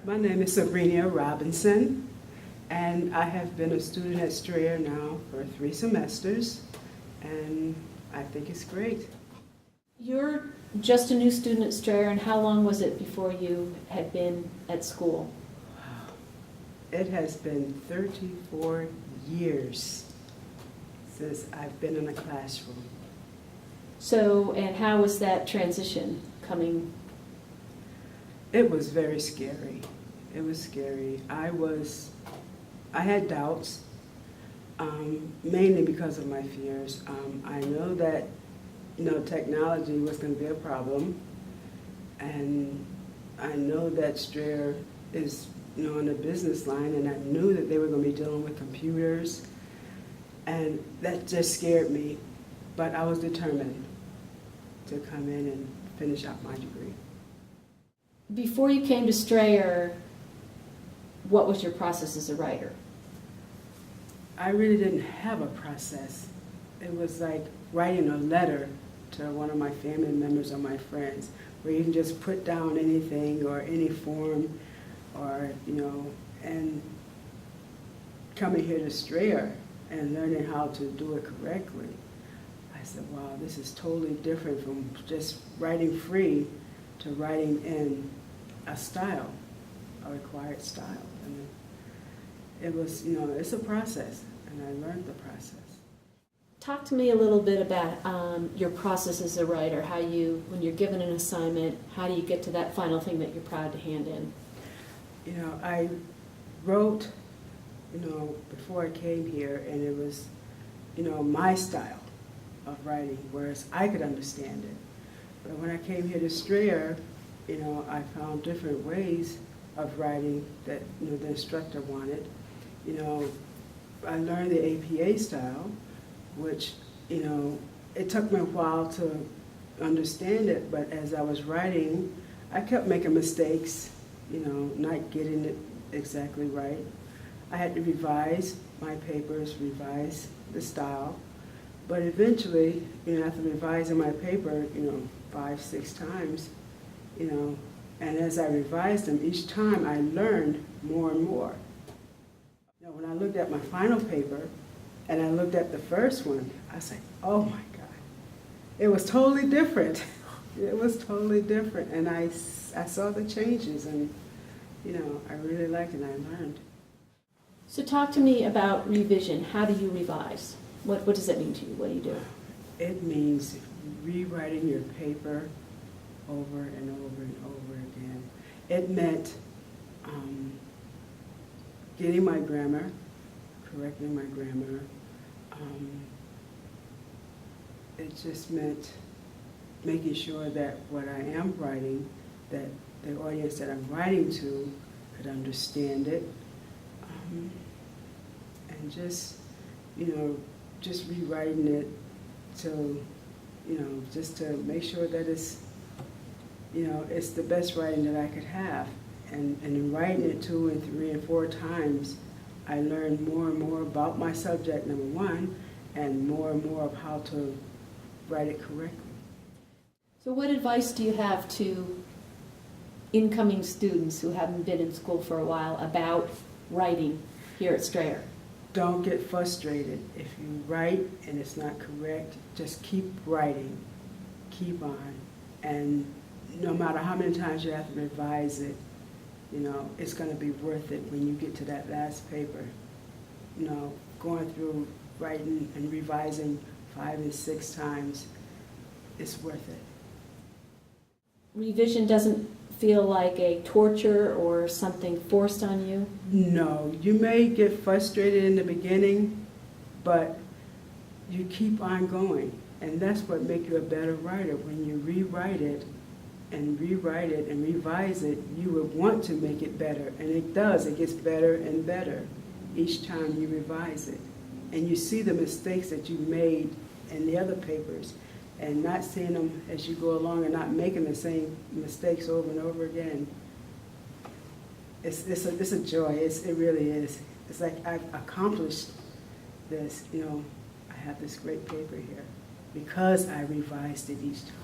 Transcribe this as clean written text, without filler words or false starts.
My name is SyBrenia02, and I have been a student at Strayer now for 3 semesters, and I think it's great. You're just a new student at Strayer, and how long was it before you had been at school? It has been 34 years since I've been in a classroom. So, and how was that transition coming? It was very scary. It was scary. I had doubts, mainly because of my fears. I know that, technology was going to be a problem, and I know that Strayer is, on the business line, and I knew that they were going to be dealing with computers, and that just scared me. But I was determined to come in and finish out my degree. Before you came to Strayer, what was your process as a writer? I really didn't have a process. It was like writing a letter to one of my family members or my friends, where you can just put down anything or any form, or, and coming here to Strayer and learning how to do it correctly. I said, wow, this is totally different from just writing free to writing in a style, a required style. And it was, it's a process, and I learned the process. Talk to me a little bit about your process as a writer, how when you're given an assignment, how do you get to that final thing that you're proud to hand in? I wrote, before I came here, and it was, my style of writing, whereas I could understand it. But when I came here to Strayer, I found different ways of writing that, the instructor wanted. I learned the APA style, which, it took me a while to understand it, but as I was writing, I kept making mistakes, not getting it exactly right. I had to revise my papers, revise the style, but eventually, after revising my paper, 5, 6 times, and as I revised them, each time I learned more and more. When I looked at my final paper, and I looked at the first one, I was like, oh my God. It was totally different. It was totally different, and I saw the changes, and, I really liked it, and I learned. So talk to me about revision. How do you revise? What does that mean to you? What do you do? It means rewriting your paper over and over and over again. It meant getting my grammar, correcting my grammar. It just meant making sure that what I am writing, that the audience that I'm writing to could understand it. And just, just rewriting it to, just to make sure that it's, it's the best writing that I could have. And in writing it 2 and 3 and 4 times, I learned more and more about my subject, number one, and more of how to write it correctly. So what advice do you have to incoming students who haven't been in school for a while about writing here at Strayer? Don't get frustrated. If you write and it's not correct, just keep writing, keep on. And no matter how many times you have to revise it, it's going to be worth it when you get to that last paper. Going through writing and revising 5 and 6 times, it's worth it. Revision doesn't feel like a torture or something forced on you? No, you may get frustrated in the beginning, but you keep on going. And that's what makes you a better writer. When you rewrite it and revise it, you would want to make it better. And it does. It gets better and better each time you revise it. And you see the mistakes that you made in the other papers, and not seeing them as you go along and not making the same mistakes over and over again. It's a joy. It really is. It's like I've accomplished this. I have this great paper here because I revised it each time.